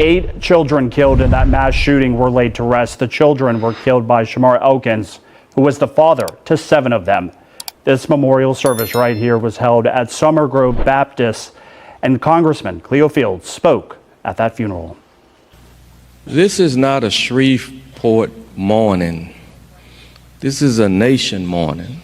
8 children killed in that mass shooting were laid to rest. The children were killed by Shamar Elkins, who was the father to 7 of them. This memorial service right here was held at Cedar Grove Baptist, and Congressman Cleo Fields spoke at that funeral. This is not a Shreveport mourning. This is a nation mourning.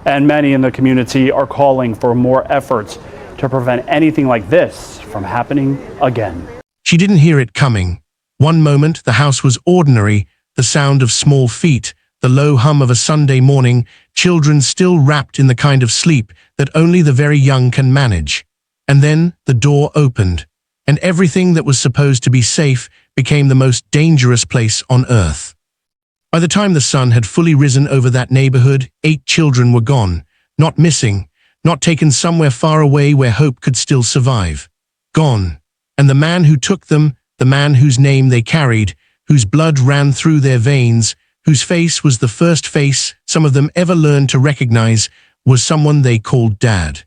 And many in the community are calling for more efforts to prevent anything like this from happening again. She didn't hear it coming. One moment, the house was ordinary, the sound of small feet, the low hum of a Sunday morning, children still wrapped in the kind of sleep that only the very young can manage. And then the door opened, and everything that was supposed to be safe became the most dangerous place on earth. By the time the sun had fully risen over that neighborhood, 8 children were gone, not missing, not taken somewhere far away where hope could still survive. Gone. And the man who took them, the man whose name they carried, whose blood ran through their veins, whose face was the first face some of them ever learned to recognize, was someone they called Dad.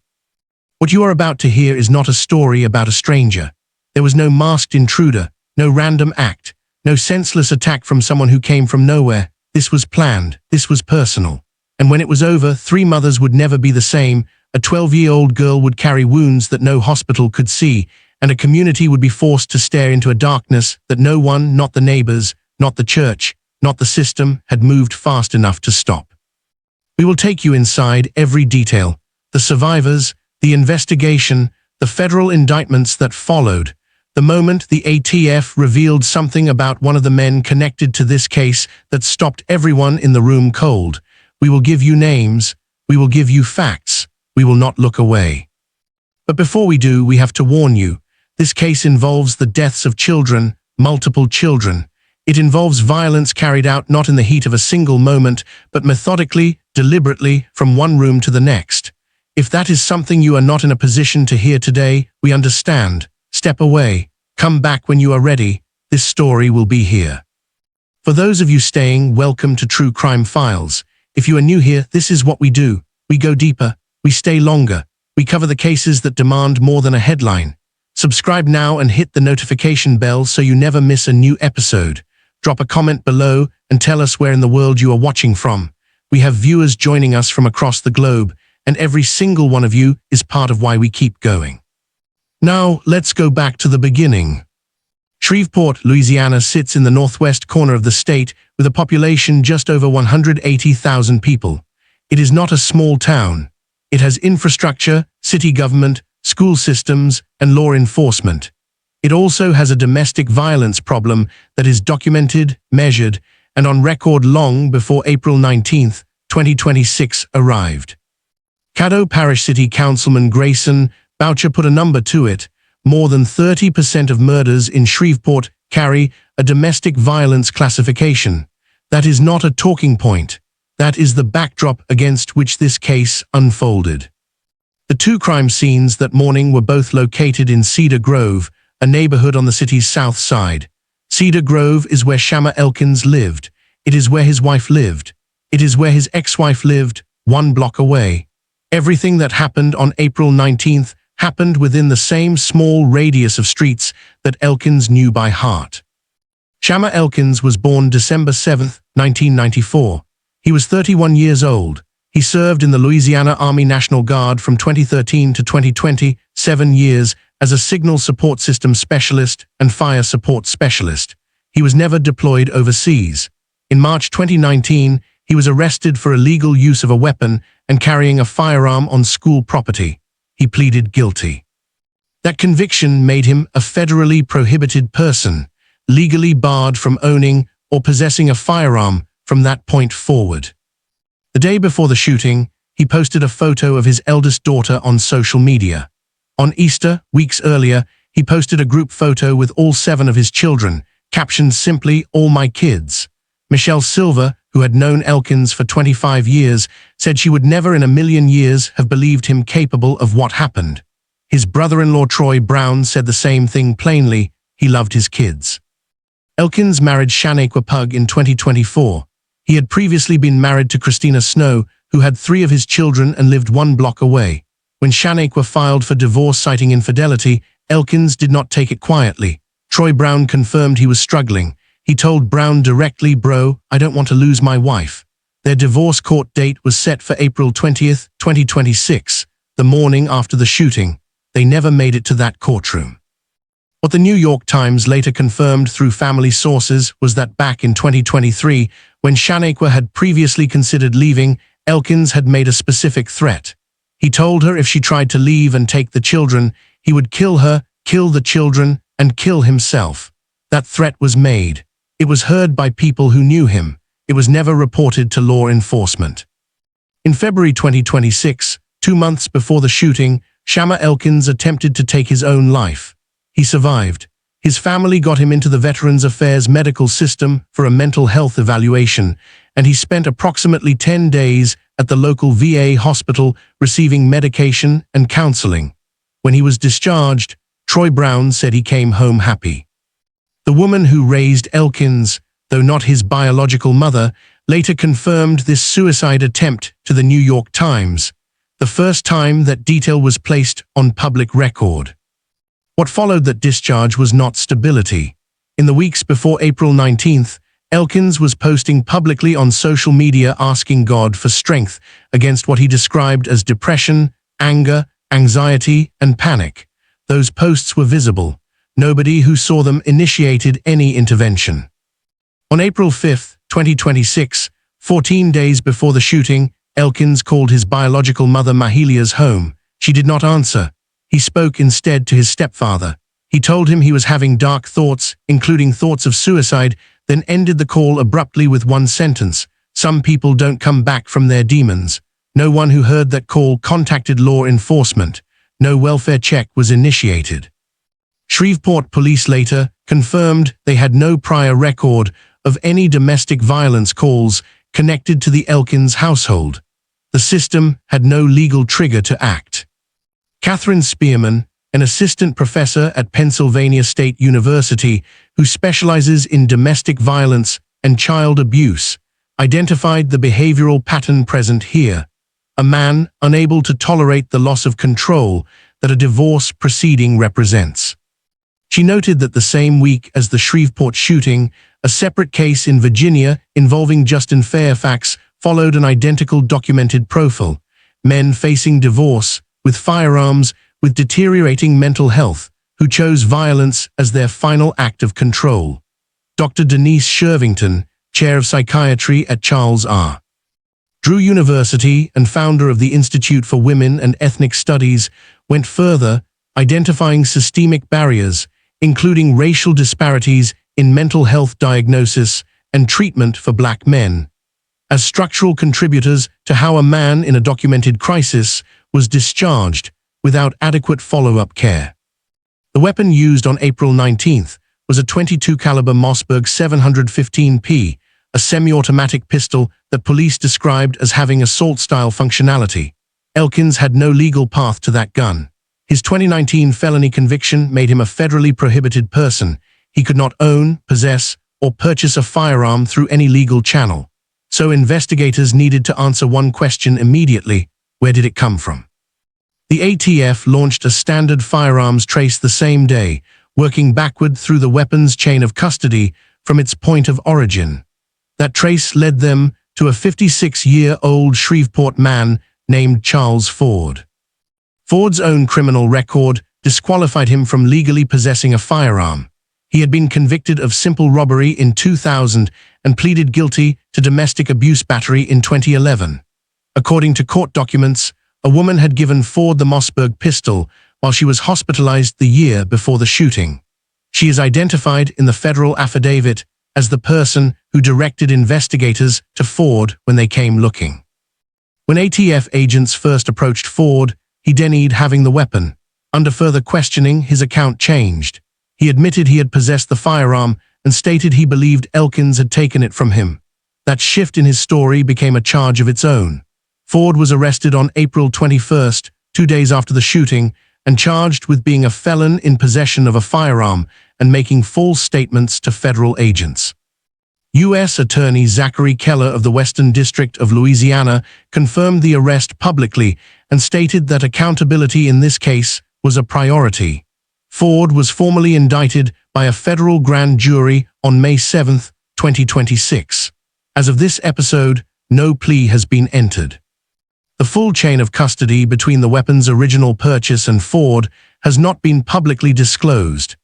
What you are about to hear is not a story about a stranger. There was no masked intruder, no random act, no senseless attack from someone who came from nowhere. This was planned, this was personal. And when it was over, 3 mothers would never be the same. A 12-year-old girl would carry wounds that no hospital could see, and a community would be forced to stare into a darkness that no one, not the neighbors, not the church, not the system, had moved fast enough to stop. We will take you inside every detail, the survivors, the investigation, the federal indictments that followed, the moment the ATF revealed something about one of the men connected to this case that stopped everyone in the room cold. We will give you names, we will give you facts, we will not look away. But before we do, we have to warn you, this case involves the deaths of children, multiple children. It involves violence carried out not in the heat of a single moment, but methodically, deliberately, from one room to the next. If that is something you are not in a position to hear today, we understand. Step away. Come back when you are ready. This story will be here. For those of you staying, welcome to True Crime Files. If you are new here, this is what we do. We go deeper. We stay longer. We cover the cases that demand more than a headline. Subscribe now and hit the notification bell so you never miss a new episode. Drop a comment below and tell us where in the world you are watching from. We have viewers joining us from across the globe, and every single one of you is part of why we keep going. Now, let's go back to the beginning. Shreveport, Louisiana sits in the northwest corner of the state with a population just over 180,000 people. It is not a small town. It has infrastructure, city government, school systems, and law enforcement. It also has a domestic violence problem that is documented, measured, and on record long before April 19, 2026 arrived. Caddo Parish City Councilman Grayson Boucher put a number to it. More than 30% of murders in Shreveport carry a domestic violence classification. That is not a talking point. That is the backdrop against which this case unfolded. The 2 crime scenes that morning were both located in Cedar Grove, a neighborhood on the city's south side. Cedar Grove is where Shamar Elkins lived. It is where his wife lived. It is where his ex-wife lived, 1 block away. Everything that happened on April 19th happened within the same small radius of streets that Elkins knew by heart. Shamar Elkins was born December 7, 1994. He was 31 years old. He served in the Louisiana Army National Guard from 2013 to 2020, 7 years, as a signal support system specialist and fire support specialist. He was never deployed overseas. In March 2019, he was arrested for illegal use of a weapon and carrying a firearm on school property. He pleaded guilty. That conviction made him a federally prohibited person, legally barred from owning or possessing a firearm from that point forward. The day before the shooting, he posted a photo of his eldest daughter on social media. On Easter, weeks earlier, he posted a group photo with all 7 of his children, captioned simply, "All my kids." Michelle Silver, who had known Elkins for 25 years, said she would never in a million years have believed him capable of what happened. His brother-in-law Troy Brown said the same thing plainly. He loved his kids. Elkins married Shaneiqua Pugh in 2024. He had previously been married to Christina Snow, who had 3 of his children and lived 1 block away. When Shaneiqua filed for divorce citing infidelity, Elkins did not take it quietly. Troy Brown confirmed he was struggling. He told Brown directly, "Bro, I don't want to lose my wife." Their divorce court date was set for April 20th, 2026, the morning after the shooting. They never made it to that courtroom. What the New York Times later confirmed through family sources was that back in 2023, when Shaneiqua had previously considered leaving, Elkins had made a specific threat. He told her if she tried to leave and take the children, he would kill her, kill the children, and kill himself. That threat was made. It was heard by people who knew him. It was never reported to law enforcement. In February 2026, 2 months before the shooting, Shamar Elkins attempted to take his own life. He survived. His family got him into the Veterans Affairs medical system for a mental health evaluation, and he spent approximately 10 days at the local VA hospital receiving medication and counseling. When he was discharged, Troy Brown said he came home happy. The woman who raised Elkins, though not his biological mother, later confirmed this suicide attempt to the New York Times, the first time that detail was placed on public record. What followed that discharge was not stability. In the weeks before April 19th, Elkins was posting publicly on social media asking God for strength against what he described as depression, anger, anxiety, and panic. Those posts were visible. Nobody who saw them initiated any intervention. On April 5th, 2026, 14 days before the shooting, Elkins called his biological mother Mahelia's home. She did not answer. He spoke instead to his stepfather. He told him he was having dark thoughts, including thoughts of suicide, then ended the call abruptly with one sentence: "Some people don't come back from their demons." No one who heard that call contacted law enforcement. No welfare check was initiated. Shreveport police later confirmed they had no prior record of any domestic violence calls connected to the Elkins household. The system had no legal trigger to act. Catherine Spearman, an assistant professor at Pennsylvania State University who specializes in domestic violence and child abuse, identified the behavioral pattern present here: a man unable to tolerate the loss of control that a divorce proceeding represents. She noted that the same week as the Shreveport shooting, a separate case in Virginia involving Justin Fairfax followed an identical documented profile: men facing divorce, with firearms, with deteriorating mental health, who chose violence as their final act of control. Dr. Denise Shervington, chair of psychiatry at Charles R. Drew University and founder of the Institute for Women and Ethnic Studies, went further, identifying systemic barriers, including racial disparities in mental health diagnosis and treatment for Black men, as structural contributors to how a man in a documented crisis was discharged without adequate follow-up care. The weapon used on April 19th was a .22 caliber Mossberg 715P, a semi-automatic pistol that police described as having assault-style functionality. Elkins had no legal path to that gun. His 2019 felony conviction made him a federally prohibited person. He could not own, possess, or purchase a firearm through any legal channel. So investigators needed to answer one question immediately: where did it come from? The ATF launched a standard firearms trace the same day, working backward through the weapons chain of custody from its point of origin. That trace led them to a 56-year-old Shreveport man named Charles Ford. Ford's own criminal record disqualified him from legally possessing a firearm. He had been convicted of simple robbery in 2000 and pleaded guilty to domestic abuse battery in 2011. According to court documents, a woman had given Ford the Mossberg pistol while she was hospitalized the year before the shooting. She is identified in the federal affidavit as the person who directed investigators to Ford when they came looking. When ATF agents first approached Ford, he denied having the weapon. Under further questioning, his account changed. He admitted he had possessed the firearm and stated he believed Elkins had taken it from him. That shift in his story became a charge of its own. Ford was arrested on April 21st, 2 days after the shooting, and charged with being a felon in possession of a firearm and making false statements to federal agents. U.S. Attorney Zachary Keller of the Western District of Louisiana confirmed the arrest publicly and stated that accountability in this case was a priority. Ford was formally indicted by a federal grand jury on May 7, 2026. As of this episode, no plea has been entered. The full chain of custody between the weapon's original purchase and Ford has not been publicly disclosed.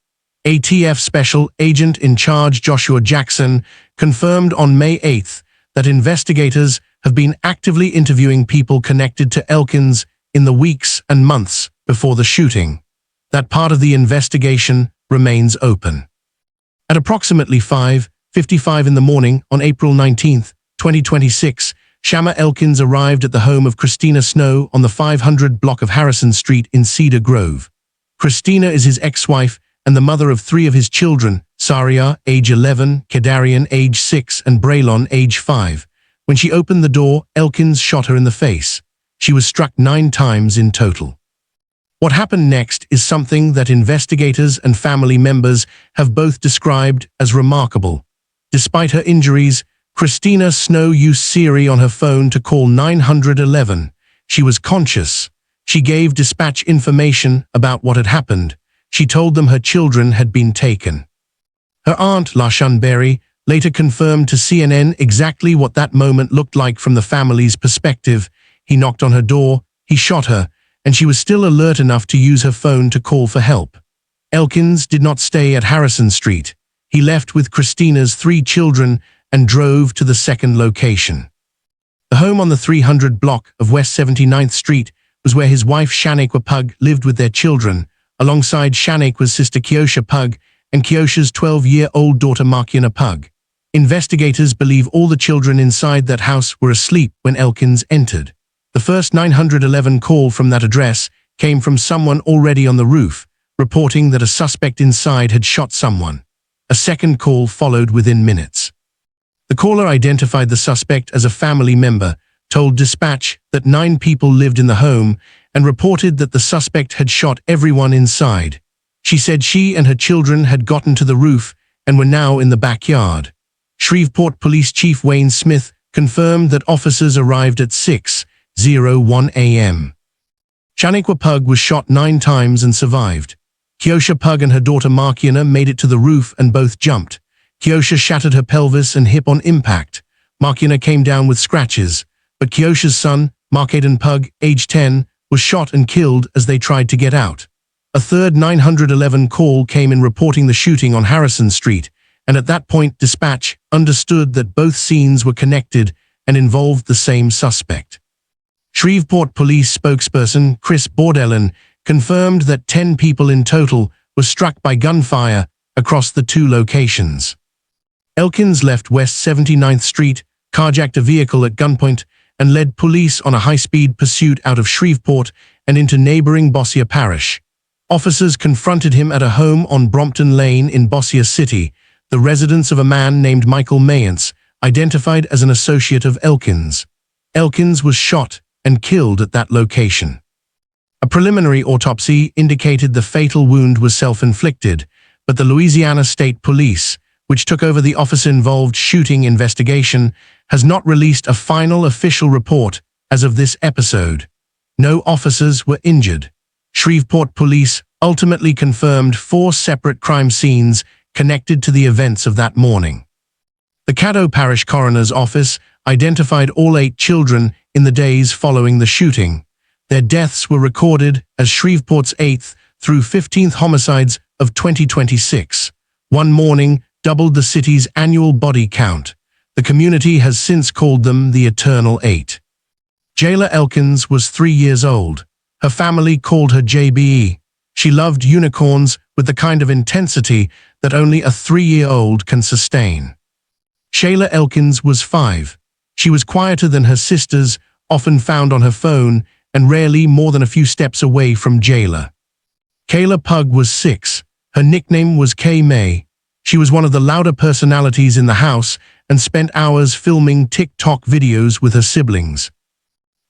ATF Special Agent in Charge Joshua Jackson confirmed on May 8 that investigators have been actively interviewing people connected to Elkins in the weeks and months before the shooting. That part of the investigation remains open. At approximately 5:55 in the morning on April 19, 2026, Shamar Elkins arrived at the home of Christina Snow on the 500 block of Harrison Street in Cedar Grove. Christina is his ex-wife and the mother of 3 of his children, Saria, age 11, Kedarian, age 6, and Braylon, age 5. When she opened the door, Elkins shot her in the face. She was struck 9 times in total. What happened next is something that investigators and family members have both described as remarkable. Despite her injuries, Christina Snow used Siri on her phone to call 911. She was conscious. She gave dispatch information about what had happened. She told them her children had been taken. Her aunt, LaShawn Berry, later confirmed to CNN exactly what that moment looked like from the family's perspective. He knocked on her door, he shot her, and she was still alert enough to use her phone to call for help. Elkins did not stay at Harrison Street. He left with Christina's 3 children and drove to the second location. The home on the 300 block of West 79th Street was where his wife Shaneiqua Pugh lived with their children, alongside Shaneiqua's sister Keosha Pugh and Keosha's 12-year-old daughter Mayence Pugh. Investigators believe all the children inside that house were asleep when Elkins entered. The first 911 call from that address came from someone already on the roof, reporting that a suspect inside had shot someone. A second call followed within minutes. The caller identified the suspect as a family member, told dispatch that 9 people lived in the home, and reported that the suspect had shot everyone inside. She said she and her children had gotten to the roof and were now in the backyard. Shreveport Police Chief Wayne Smith confirmed that officers arrived at 6:01 a.m. Shaneiqua Pugh was shot 9 times and survived. Keosha Pugh and her daughter Mayence made it to the roof and both jumped. Keosha shattered her pelvis and hip on impact. Mayence came down with scratches, but Keosha's son, Mayence Pugh, age 10, was shot and killed as they tried to get out. A third 911 call came in reporting the shooting on Harrison Street, and at that point dispatch understood that both scenes were connected and involved the same suspect. Shreveport Police spokesperson Chris Bordelon confirmed that 10 people in total were struck by gunfire across the 2 locations. Elkins left West 79th Street, carjacked a vehicle at gunpoint, and led police on a high-speed pursuit out of Shreveport and into neighboring Caddo Parish. Officers confronted him at a home on Brompton Lane in Bossier City, the residence of a man named Michael Mayence, identified as an associate of Elkins. Elkins was shot and killed at that location. A preliminary autopsy indicated the fatal wound was self-inflicted, but the Louisiana State Police, which took over the officer-involved shooting investigation, has not released a final official report as of this episode. No officers were injured. Shreveport Police ultimately confirmed 4 separate crime scenes connected to the events of that morning. The Caddo Parish Coroner's Office identified all 8 children in the days following the shooting. Their deaths were recorded as Shreveport's 8th through 15th homicides of 2026. One morning doubled the city's annual body count. The community has since called them the Eternal 8. Jayla Elkins was 3 years old. Her family called her JBE. She loved unicorns with the kind of intensity that only a 3-year-old can sustain. Shayla Elkins was 5. She was quieter than her sisters, often found on her phone, and rarely more than a few steps away from Jayla. Kayla Pugh was 6. Her nickname was K-May. She was one of the louder personalities in the house and spent hours filming TikTok videos with her siblings.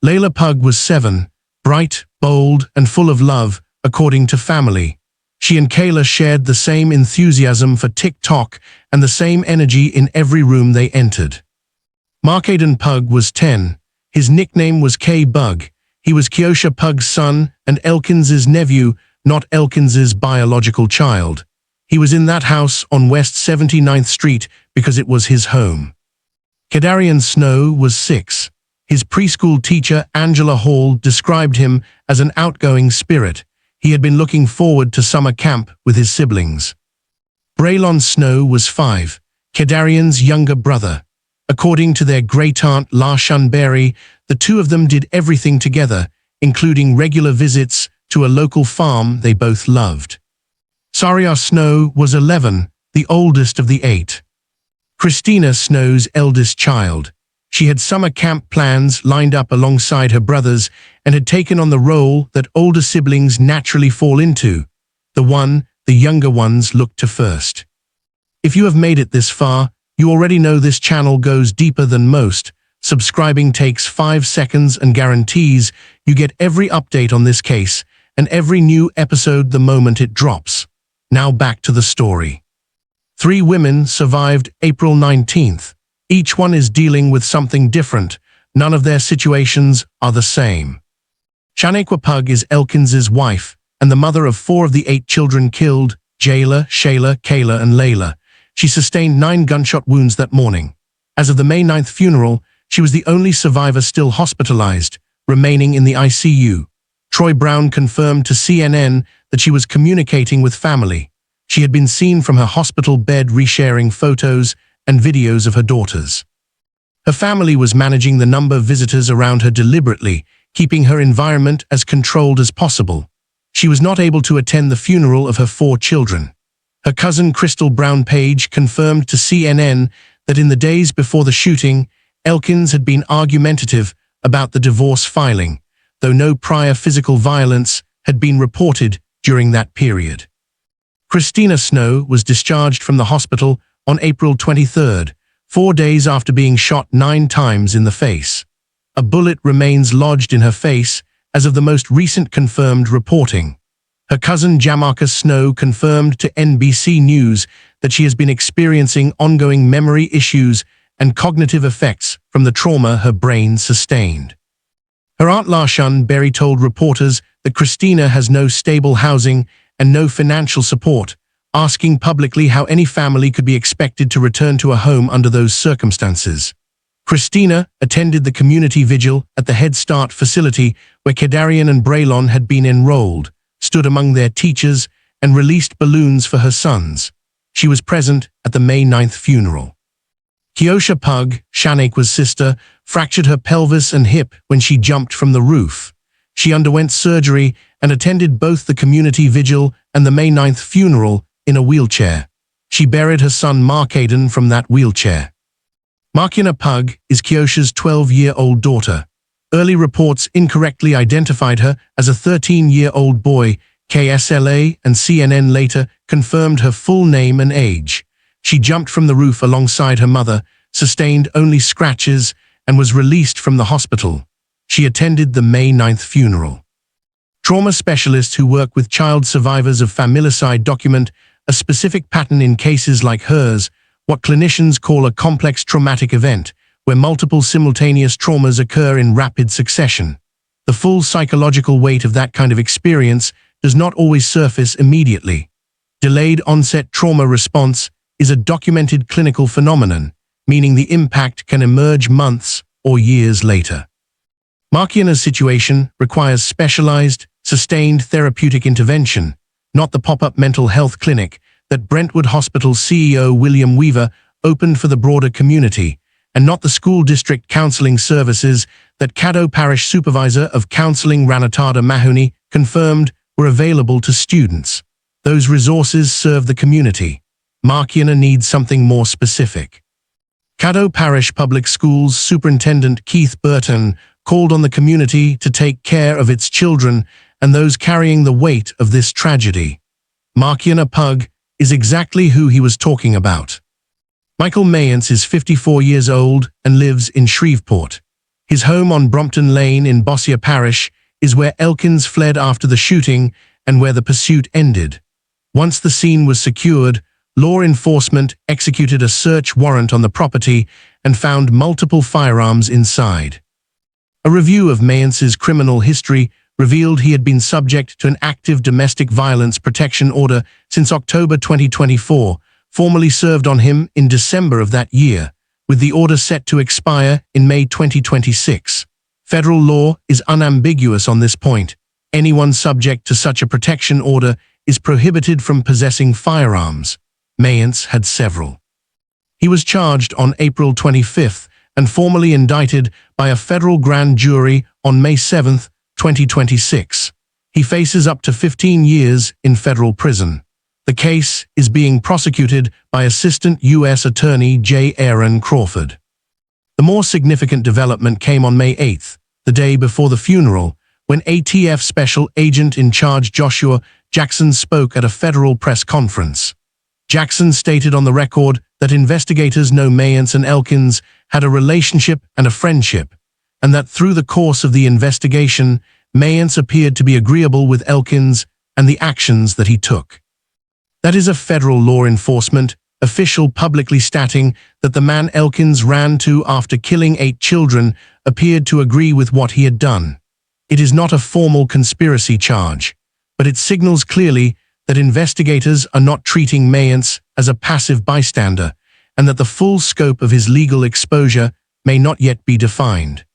Layla Pugh was 7, bright, bold, and full of love, according to family. She and Kayla shared the same enthusiasm for TikTok and the same energy in every room they entered. Mayence Pugh was 10. His nickname was K-Bug. He was Keosha Pugh's son and Elkins's nephew, not Elkins's biological child. He was in that house on West 79th Street because it was his home. Christina Snow was 6. His preschool teacher, Angela Hall, described him as an outgoing spirit. He had been looking forward to summer camp with his siblings. Braylon Snow was 5, Christina's younger brother. According to their great-aunt LaShun Berry, the two of them did everything together, including regular visits to a local farm they both loved. Saria Snow was 11, the oldest of the 8. Christina Snow's eldest child. She had summer camp plans lined up alongside her brothers and had taken on the role that older siblings naturally fall into, the one the younger ones look to first. If you have made it this far, you already know this channel goes deeper than most. Subscribing takes 5 seconds and guarantees you get every update on this case and every new episode the moment it drops. Now back to the story. 3 women survived April 19th. Each one is dealing with something different. None of their situations are the same. Shaneiqua Pugh is Elkins's wife and the mother of 4 of the 8 children killed, Jayla, Shayla, Kayla, and Layla. She sustained 9 gunshot wounds that morning. As of the May 9th funeral, she was the only survivor still hospitalized, remaining in the ICU. Troy Brown confirmed to CNN that she was communicating with family. She had been seen from her hospital bed resharing photos and videos of her daughters. Her family was managing the number of visitors around her deliberately, keeping her environment as controlled as possible. She was not able to attend the funeral of her 4 children. Her cousin Crystal Brown Page confirmed to CNN that in the days before the shooting, Elkins had been argumentative about the divorce filing, though no prior physical violence had been reported during that period. Christina Snow was discharged from the hospital on April 23rd, 4 days after being shot 9 times in the face. A bullet remains lodged in her face as of the most recent confirmed reporting. Her cousin Jamarcus Snow confirmed to NBC News that she has been experiencing ongoing memory issues and cognitive effects from the trauma her brain sustained. Her aunt LaShun Berry told reporters that Christina has no stable housing and no financial support, asking publicly how any family could be expected to return to a home under those circumstances. Christina attended the community vigil at the Head Start facility where Christina and Braylon had been enrolled, stood among their teachers, and released balloons for her sons. She was present at the May 9th funeral. Keosha Pugh, Shaneiqua's sister, fractured her pelvis and hip when she jumped from the roof. She underwent surgery and attended both the community vigil and the May 9th funeral in a wheelchair. She buried her son Mark Aiden from that wheelchair. Markina Pugh is Keosha's 12-year-old daughter. Early reports incorrectly identified her as a 13-year-old boy. KSLA and CNN later confirmed her full name and age. She jumped from the roof alongside her mother, sustained only scratches, and was released from the hospital. She attended the May 9th funeral. Trauma specialists who work with child survivors of familicide document a specific pattern in cases like hers, what clinicians call a complex traumatic event, where multiple simultaneous traumas occur in rapid succession. The full psychological weight of that kind of experience does not always surface immediately. Delayed onset trauma response is a documented clinical phenomenon, meaning the impact can emerge months or years later. Markina's situation requires specialized, sustained therapeutic intervention, not the pop-up mental health clinic that Brentwood Hospital CEO William Weaver opened for the broader community, and not the school district counseling services that Caddo Parish Supervisor of Counseling Ranatada Mahoney confirmed were available to students. Those resources serve the community. Markina needs something more specific. Caddo Parish Public Schools Superintendent Keith Burton called on the community to take care of its children and those carrying the weight of this tragedy. Markina Pugh is exactly who he was talking about. Michael Mayence is 54 years old and lives in Shreveport. His home on Brompton Lane in Bossier Parish is where Elkins fled after the shooting and where the pursuit ended. Once the scene was secured, law enforcement executed a search warrant on the property and found multiple firearms inside. A review of Mayence's criminal history revealed he had been subject to an active domestic violence protection order since October 2024, formally served on him in December of that year, with the order set to expire in May 2026. Federal law is unambiguous on this point. Anyone subject to such a protection order is prohibited from possessing firearms. Mayence had several. He was charged on April 25th and formally indicted by a federal grand jury on May 7th, 2026. He faces up to 15 years in federal prison. The case is being prosecuted by Assistant U.S. Attorney J. Aaron Crawford. The more significant development came on May 8th, the day before the funeral, when ATF Special Agent in Charge Joshua Jackson spoke at a federal press conference. Jackson stated on the record that investigators know Mayence and Elkins had a relationship and a friendship, and that through the course of the investigation, Mayence appeared to be agreeable with Elkins and the actions that he took. That is a federal law enforcement official publicly stating that the man Elkins ran to after killing 8 children appeared to agree with what he had done. It is not a formal conspiracy charge, but it signals clearly that investigators are not treating Mayence as a passive bystander, and that the full scope of his legal exposure may not yet be defined.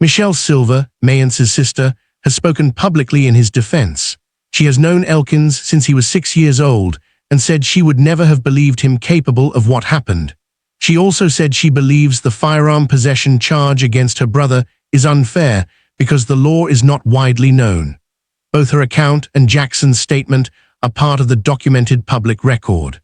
Michelle Silver, Mayence's sister, has spoken publicly in his defense. She has known Elkins since he was 6 years old and said she would never have believed him capable of what happened. She also said she believes the firearm possession charge against her brother is unfair because the law is not widely known. Both her account and Jackson's statement are part of the documented public record.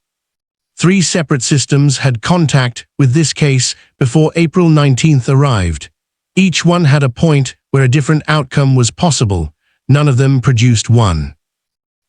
3 separate systems had contact with this case before April 19th arrived. Each one had a point where a different outcome was possible. None of them produced one.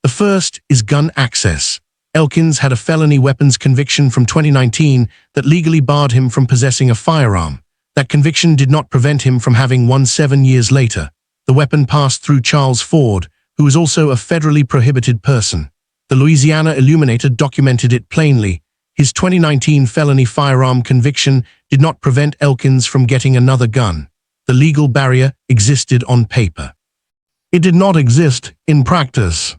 The first is gun access. Elkins had a felony weapons conviction from 2019 that legally barred him from possessing a firearm. That conviction did not prevent him from having one 7 years later. The weapon passed through Charles Ford, who was also a federally prohibited person. The Louisiana Illuminator documented it plainly. His 2019 felony firearm conviction did not prevent Elkins from getting another gun. The legal barrier existed on paper. It did not exist in practice.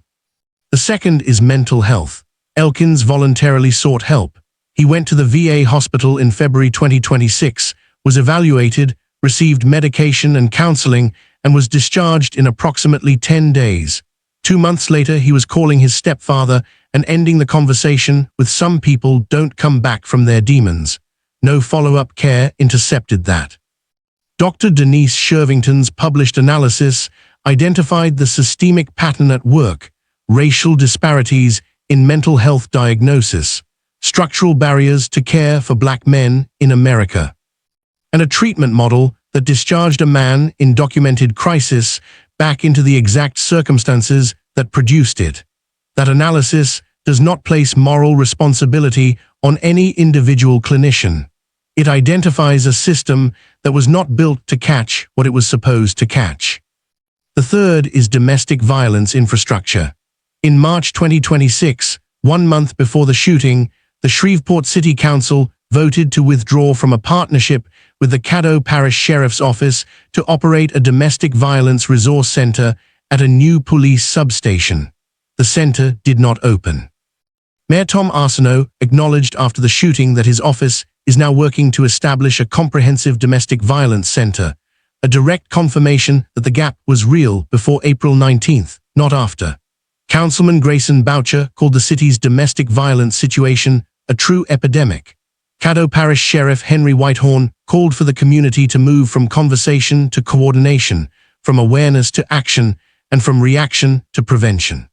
The second is mental health. Elkins voluntarily sought help. He went to the VA hospital in February 2026, was evaluated, received medication and counseling, and was discharged in approximately 10 days. 2 months later, he was calling his stepfather and ending the conversation with "Some people don't come back from their demons." No follow-up care intercepted that. Dr. Denise Shervington's published analysis identified the systemic pattern at work: racial disparities in mental health diagnosis, structural barriers to care for Black men in America, and a treatment model that discharged a man in documented crisis back into the exact circumstances that produced it. That analysis does not place moral responsibility on any individual clinician. It identifies a system that was not built to catch what it was supposed to catch. The third is domestic violence infrastructure. In March 2026, 1 month before the shooting, the Shreveport City Council voted to withdraw from a partnership with the Caddo Parish Sheriff's Office to operate a domestic violence resource center at a new police substation. The center did not open. Mayor Tom Arsenault acknowledged after the shooting that his office is now working to establish a comprehensive domestic violence center, a direct confirmation that the gap was real before April 19th, not after. Councilman Grayson Boucher called the city's domestic violence situation a true epidemic. Caddo Parish Sheriff Henry Whitehorn called for the community to move from conversation to coordination, from awareness to action, and from reaction to prevention.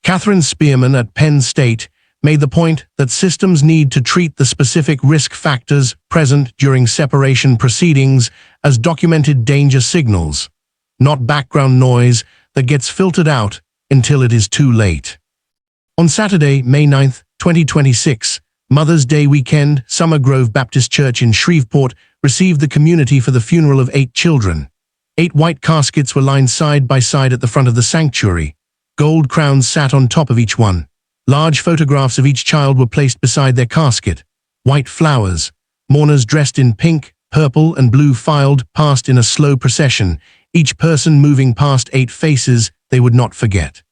Catherine Spearman at Penn State made the point that systems need to treat the specific risk factors present during separation proceedings as documented danger signals, not background noise that gets filtered out until it is too late. On Saturday, May 9, 2026, Mother's Day weekend, Summer Grove Baptist Church in Shreveport received the community for the funeral of 8 children. 8 white caskets were lined side by side at the front of the sanctuary. Gold crowns sat on top of each one. Large photographs of each child were placed beside their casket. White flowers. Mourners dressed in pink, purple, and blue filed past in a slow procession, each person moving past 8 faces they would not forget.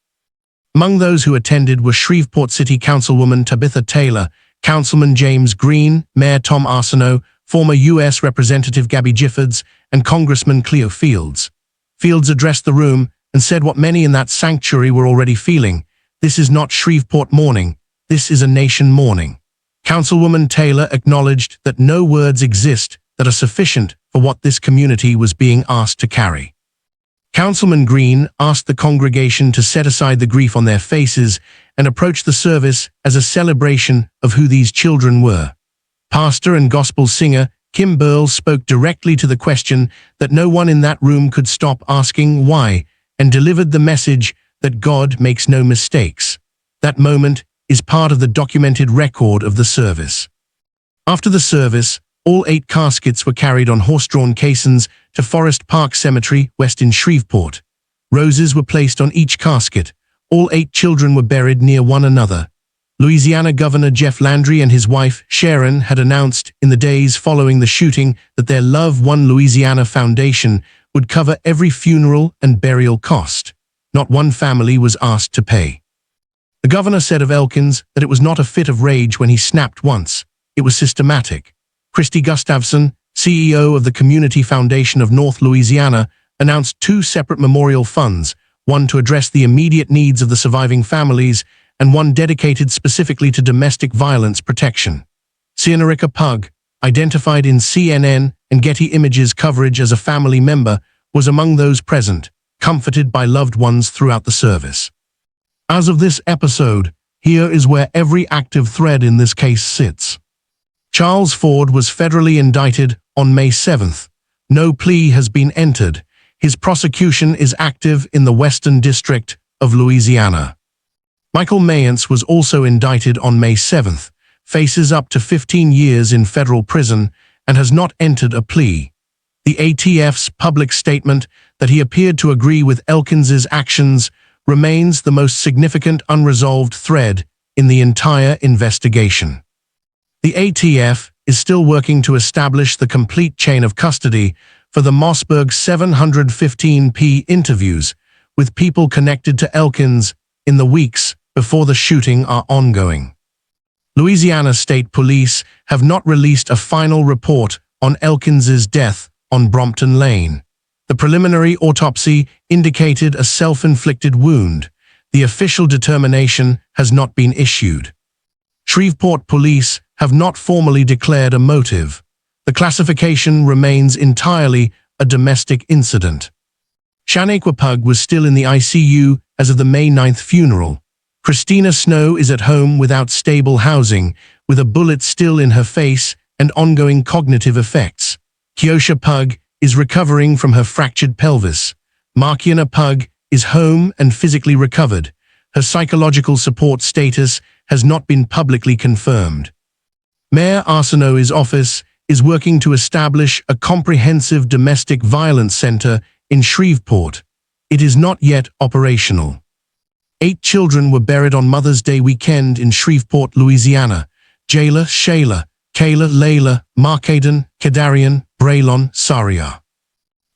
Among those who attended were Shreveport City Councilwoman Tabitha Taylor, Councilman James Green, Mayor Tom Arsenault, former U.S. Representative Gabby Giffords, and Congressman Cleo Fields. Fields addressed the room and said what many in that sanctuary were already feeling: this is not Shreveport mourning, this is a nation mourning. Councilwoman Taylor acknowledged that no words exist that are sufficient for what this community was being asked to carry. Councilman Green asked the congregation to set aside the grief on their faces and approach the service as a celebration of who these children were. Pastor and gospel singer Kim Burl spoke directly to the question that no one in that room could stop asking why, and delivered the message that God makes no mistakes. That moment is part of the documented record of the service. After the service, all 8 caskets were carried on horse-drawn caissons to Forest Park Cemetery, west in Shreveport. Roses were placed on each casket. All 8 children were buried near one another. Louisiana Governor Jeff Landry and his wife, Sharon, had announced in the days following the shooting that their Love One Louisiana Foundation would cover every funeral and burial cost. Not one family was asked to pay. The governor said of Elkins that it was not a fit of rage when he snapped once. It was systematic. Christy Gustafson, CEO of the Community Foundation of North Louisiana, announced 2 separate memorial funds, one to address the immediate needs of the surviving families and one dedicated specifically to domestic violence protection. Shaneiqua Pugh, identified in CNN and Getty Images coverage as a family member, was among those present, comforted by loved ones throughout the service. As of this episode, here is where every active thread in this case sits. Charles Ford was federally indicted on May 7th. No plea has been entered. His prosecution is active in the Western District of Louisiana. Michael Mayence was also indicted on May 7th, faces up to 15 years in federal prison, and has not entered a plea. The ATF's public statement that he appeared to agree with Elkins's actions remains the most significant unresolved thread in the entire investigation. The ATF is still working to establish the complete chain of custody for the Mossberg 715p interviews with people connected to Elkins in the weeks before the shooting are ongoing. Louisiana State Police have not released a final report on Elkins's death on Brompton Lane. The preliminary autopsy indicated a self-inflicted wound. The official determination has not been issued. Shreveport police have not formally declared a motive. The classification remains entirely a domestic incident. Shaneiqua Pugh was still in the ICU as of the May 9th funeral. Christina Snow is at home without stable housing, with a bullet still in her face and ongoing cognitive effects. Keosha Pugh is recovering from her fractured pelvis. Mayence Pugh is home and physically recovered. Her psychological support status has not been publicly confirmed. Mayor Arsenault's office is working to establish a comprehensive domestic violence center in Shreveport. It is not yet operational. 8 children were buried on Mother's Day weekend in Shreveport, Louisiana. Jayla, Shayla, Kayla, Layla, Markaden, Kadarian, Braylon, Saria.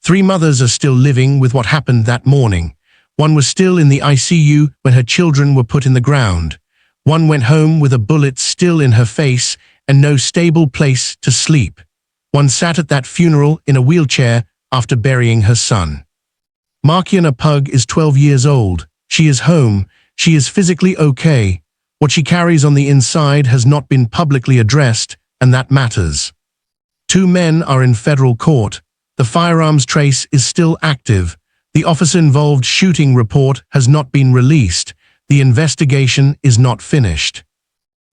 3 mothers are still living with what happened that morning. One was still in the ICU when her children were put in the ground. One went home with a bullet still in her face and no stable place to sleep. One sat at that funeral in a wheelchair after burying her son. Mayence Pugh is 12 years old. She is home. She is physically okay. What she carries on the inside has not been publicly addressed, and that matters. 2 men are in federal court. The firearms trace is still active. The officer-involved shooting report has not been released. The investigation is not finished.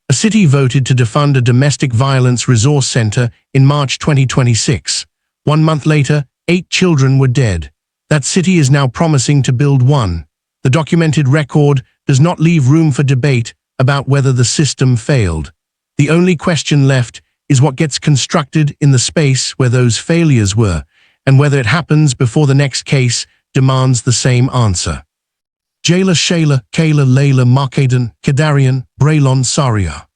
A city voted to defund a domestic violence resource center in March 2026. 1 month later, 8 children were dead. That city is now promising to build one. The documented record does not leave room for debate about whether the system failed. The only question left is what gets constructed in the space where those failures were, and whether it happens before the next case demands the same answer. Jayla, Shayla, Kayla, Layla, Markaden, Kadarian, Braylon, Saria.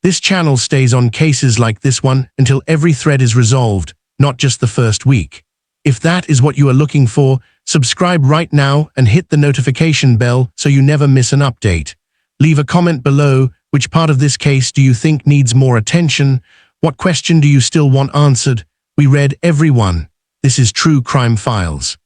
This channel stays on cases like this one until every thread is resolved, not just the first week. If that is what you are looking for, subscribe right now and hit the notification bell so you never miss an update. Leave a comment below. Which part of this case do you think needs more attention? What question do you still want answered? We read every one. This is True Crime Files.